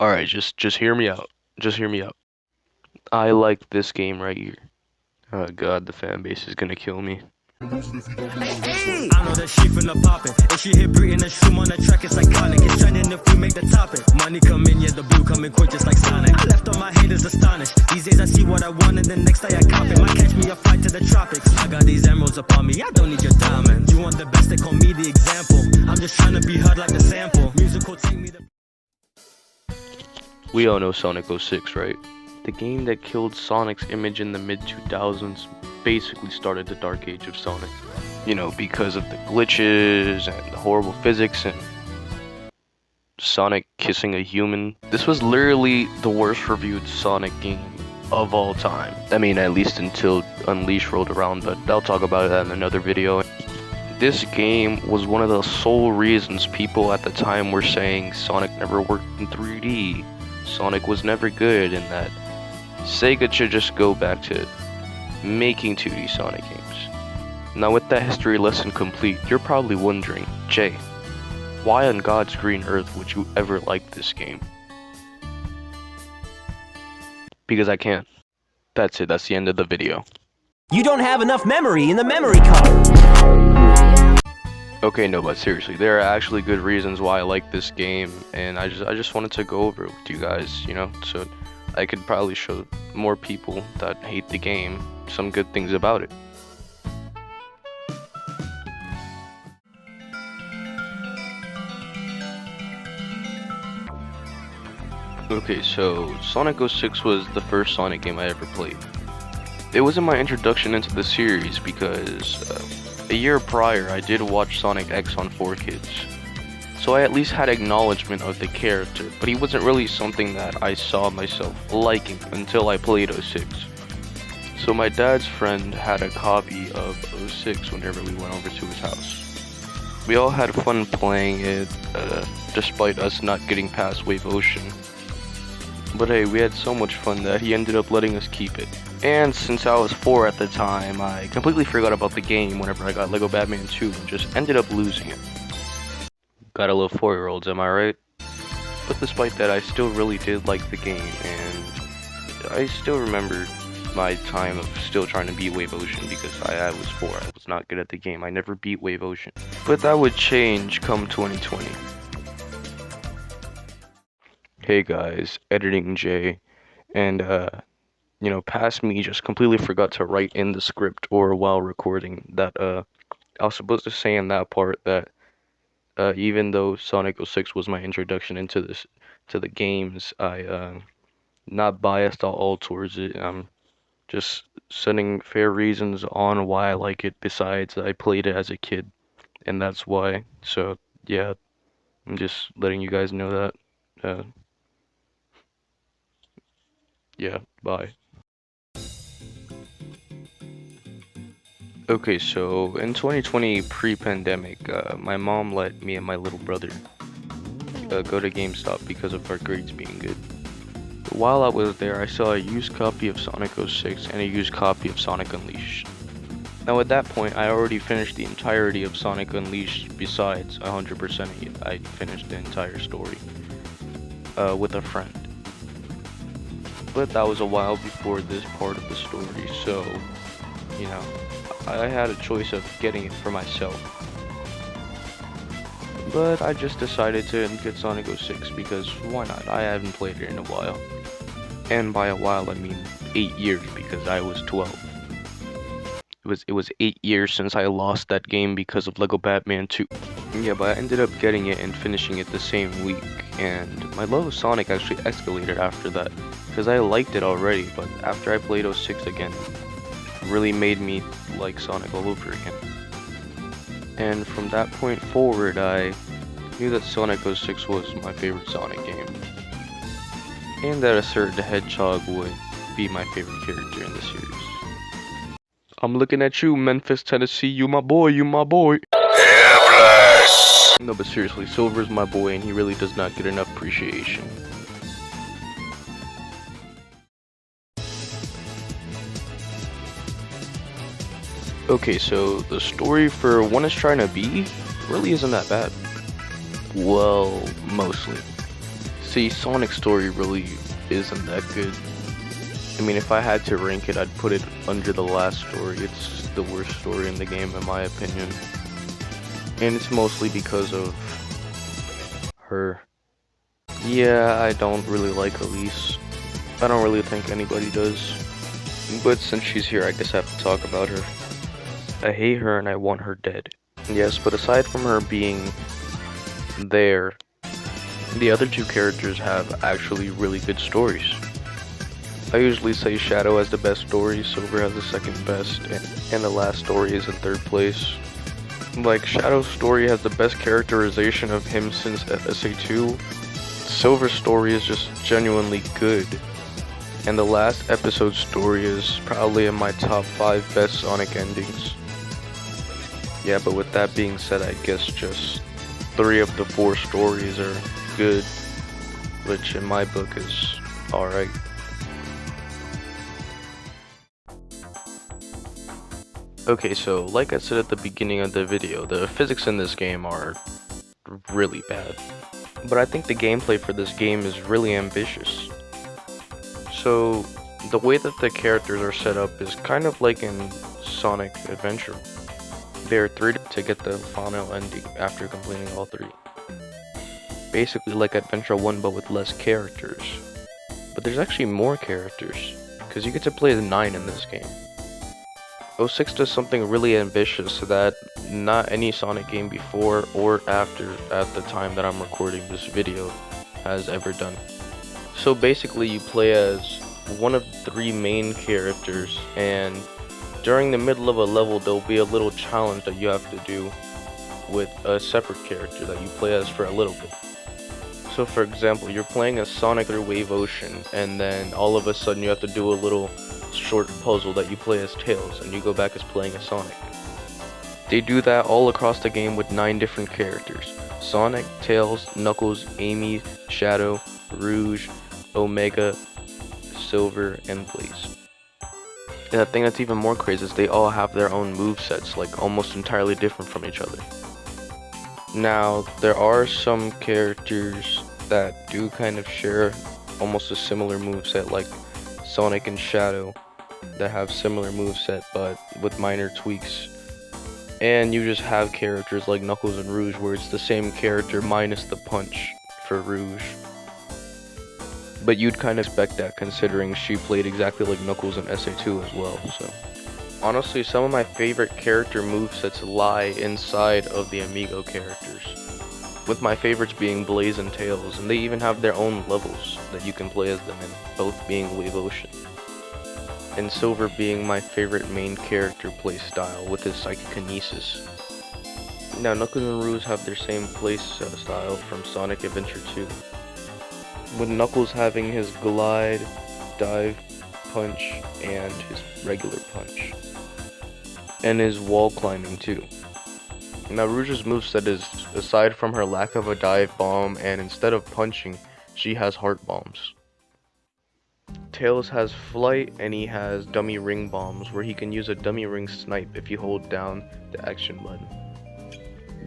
Alright, just hear me out. Just hear me out. I like this game right here. Oh god, the fan base is gonna kill me. I know that she finna pop it. If she hit Britain and shroom on the track, it's iconic. It's trending if we make the topic. Money come in, yeah, the blue coming quick just like Sonic. I left all my haters astonished. These days I see what I want and the next day I cop it. Might catch me a flight to the tropics. I got these emeralds upon me, I don't need your diamonds. You want the best, they call me the example. I'm just trying to be heard like a sample. Musical take me the... We all know Sonic 06, right? The game that killed Sonic's image in the mid-2000s basically started the dark age of Sonic. You know, because of the glitches and the horrible physics and Sonic kissing a human. This was literally the worst reviewed Sonic game of all time. I mean, at least until Unleashed rolled around, but I'll talk about that in another video. This game was one of the sole reasons people at the time were saying Sonic never worked in 3D. Sonic was never good, and that Sega should just go back to making 2D Sonic games. Now with that history lesson complete, you're probably wondering, Jay, why on God's green earth would you ever like this game? Because I can't. That's it, that's the end of the video. You don't have enough memory in the memory card. Okay, no, but seriously, there are actually good reasons why I like this game, and I just wanted to go over it with you guys, you know, so I could probably show more people that hate the game some good things about it. Okay, so Sonic 06 was the first Sonic game I ever played. It wasn't my introduction into the series because a year prior I did watch Sonic X on 4Kids. So I at least had acknowledgement of the character, but he wasn't really something that I saw myself liking until I played 06. So my dad's friend had a copy of 06 whenever we went over to his house. We all had fun playing it, despite us not getting past Wave Ocean. But hey, we had so much fun that he ended up letting us keep it. And since I was 4 at the time, I completely forgot about the game whenever I got Lego Batman 2 and just ended up losing it. Gotta love 4-year-olds, am I right? But despite that, I still really did like the game, and I still remember my time of still trying to beat Wave Ocean because I was 4, I was not good at the game, I never beat Wave Ocean. But that would change come 2020. Hey guys, Editing Jay, and you know, past me just completely forgot to write in the script or while recording that I was supposed to say in that part that even though Sonic 06 was my introduction into the games, I not biased at all towards it. I'm just setting fair reasons on why I like it. Besides, I played it as a kid, and that's why. So yeah, I'm just letting you guys know that. Yeah, bye. Okay, so in 2020 pre-pandemic, my mom let me and my little brother go to GameStop because of our grades being good. But while I was there, I saw a used copy of Sonic 06 and a used copy of Sonic Unleashed. Now at that point, I already finished the entirety of Sonic Unleashed. Besides 100%ing it, I finished the entire story with a friend. But that was a while before this part of the story, so, you know, I had a choice of getting it for myself. But I just decided to get Sonic 06 because why not? I haven't played it in a while. And by a while I mean 8 years because I was 12. It was 8 years since I lost that game because of Lego Batman 2. Yeah, but I ended up getting it and finishing it the same week, and my love of Sonic actually escalated after that, because I liked it already, but after I played 06 again, it really made me like Sonic all over again. And from that point forward, I knew that Sonic 06 was my favorite Sonic game, and that a certain hedgehog would be my favorite character in the series. I'm looking at you, Memphis, Tennessee, you my boy, you my boy. No, but seriously, Silver's my boy and he really does not get enough appreciation. Okay, so the story for One Is Trying to Be really isn't that bad. Well, mostly. See, Sonic's story really isn't that good. I mean, if I had to rank it, I'd put it under the last story. It's the worst story in the game, in my opinion. And it's mostly because of her. Yeah, I don't really like Elise. I don't really think anybody does. But since she's here, I guess I have to talk about her. I hate her and I want her dead. Yes, but aside from her being there, the other two characters have actually really good stories. I usually say Shadow has the best story, Silver has the second best, and the last story is in third place. Like, Shadow's story has the best characterization of him since FSA2. Silver's story is just genuinely good. And the last episode's story is probably in my top 5 best Sonic endings. Yeah, but with that being said, I guess just 3 of the 4 stories are good, which in my book is alright. Okay, so like I said at the beginning of the video, the physics in this game are really bad. But I think the gameplay for this game is really ambitious. So, the way that the characters are set up is kind of like in Sonic Adventure. There are 3 to get the final ending after completing all 3. Basically like Adventure 1 but with less characters. But there's actually more characters, because you get to play as 9 in this game. 06 does something really ambitious that not any Sonic game before or after at the time that I'm recording this video has ever done. So basically you play as one of 3 main characters, and during the middle of a level there'll be a little challenge that you have to do with a separate character that you play as for a little bit. So for example, you're playing as Sonic through Wave Ocean, and then all of a sudden you have to do a little short puzzle that you play as Tails, and you go back as playing as Sonic. They do that all across the game with 9 different characters: Sonic, Tails, Knuckles, Amy, Shadow, Rouge, Omega, Silver, and Blaze. And the thing that's even more crazy is they all have their own movesets, like almost entirely different from each other. Now, there are some characters that do kind of share almost a similar moveset, like Sonic and Shadow, that have similar moveset but with minor tweaks. And you just have characters like Knuckles and Rouge where it's the same character minus the punch for Rouge. But you'd kind of expect that considering she played exactly like Knuckles in SA2 as well, so. Honestly, some of my favorite character movesets lie inside of the Amigo characters, with my favorites being Blaze and Tails, and they even have their own levels that you can play as them in, both being Wave Ocean. And Silver being my favorite main character playstyle with his psychokinesis. Now, Knuckles and Rouge have their same playstyle from Sonic Adventure 2, with Knuckles having his glide, dive, punch, and his regular punch. And his wall climbing too. Now Rouge's moveset is, aside from her lack of a dive bomb, and instead of punching, she has heart bombs. Tails has flight, and he has dummy ring bombs, where he can use a dummy ring snipe if you hold down the action button.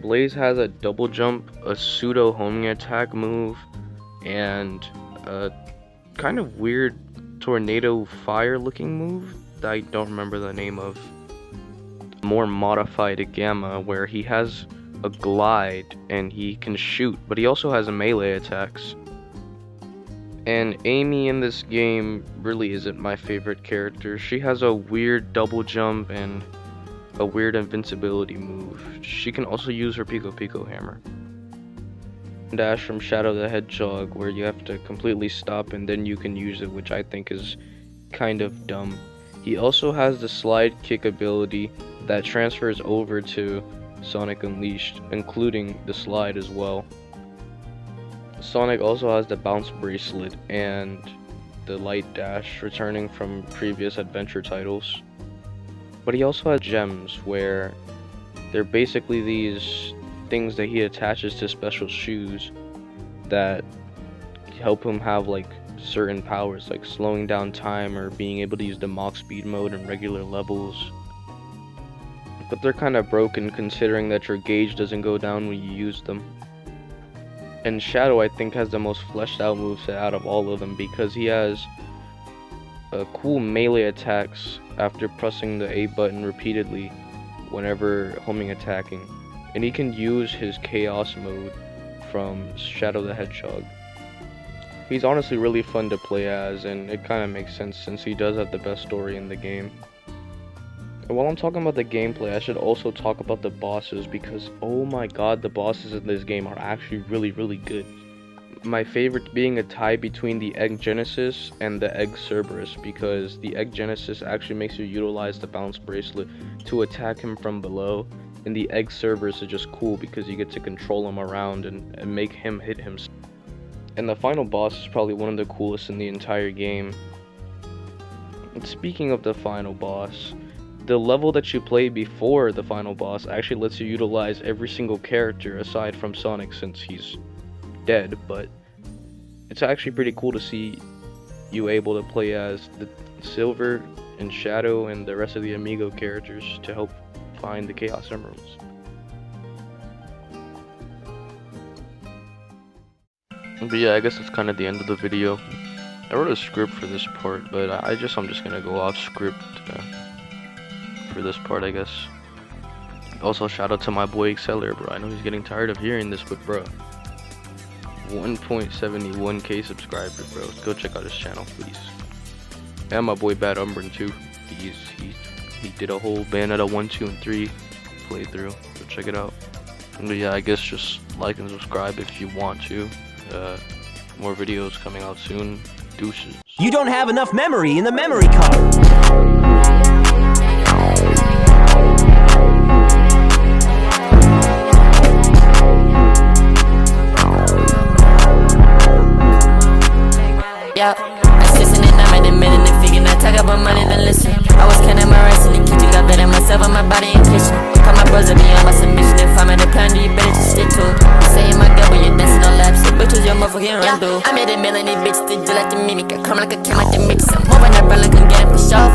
Blaze has a double jump, a pseudo homing attack move, and a kind of weird tornado fire looking move that I don't remember the name of. More modified Gamma, where he has a glide and he can shoot, but he also has melee attacks. And Amy in this game really isn't my favorite character. She has a weird double jump and a weird invincibility move. She can also use her Pico Pico hammer. Dash from Shadow the Hedgehog, where you have to completely stop and then you can use it, which I think is kind of dumb. He also has the slide kick ability that transfers over to Sonic Unleashed, including the slide as well. Sonic also has the bounce bracelet and the light dash, returning from previous adventure titles. But he also has gems, where they're basically these things that he attaches to special shoes that help him have like certain powers, like slowing down time or being able to use the Mach speed mode in regular levels. But they're kind of broken considering that your gauge doesn't go down when you use them. And Shadow, I think, has the most fleshed out moveset out of all of them because he has cool melee attacks after pressing the A button repeatedly whenever homing attacking. And he can use his chaos mode from Shadow the Hedgehog. He's honestly really fun to play as, and it kind of makes sense since he does have the best story in the game. And while I'm talking about the gameplay, I should also talk about the bosses because, oh my god, the bosses in this game are actually really good. My favorite being a tie between the Egg Genesis and the Egg Cerberus, because the Egg Genesis actually makes you utilize the Bounce Bracelet to attack him from below, and the Egg Cerberus is just cool because you get to control him around and make him hit himself. And the final boss is probably one of the coolest in the entire game. And speaking of the final boss, the level that you play before the final boss actually lets you utilize every single character aside from Sonic since he's dead, but it's actually pretty cool to see you able to play as the Silver and Shadow and the rest of the Amigo characters to help find the Chaos Emeralds. But yeah, I guess that's kind of the end of the video. I wrote a script for this part, but I'm just gonna go off script for this part, I guess. Also, shout out to my boy Exceller, bro. I know he's getting tired of hearing this, but bro, 1.71k subscribers, bro. Go check out his channel, please. And my boy Bad Umbrin too. He did a whole Bayonetta 1, 2, and 3 playthrough. Go check it out. But yeah, I guess just like and subscribe if you want to. More videos coming out soon. Deuces. You don't have enough memory in the memory card. Yeah, assisting and I'm admitting and figuring I talk about money, then listen. I was counting my rice in the kitchen, got better myself on my body and kitchen. Call my brother be on my submission. If I'm at the plan, do you better just stick to it. You saying my girl, but you're dancing on laps. So bitches, your motherfucking run through. I made a million, these bitches, they do like the mimic. I come like a cam like the mix. I'm moving that brand like I'm getting pushed off.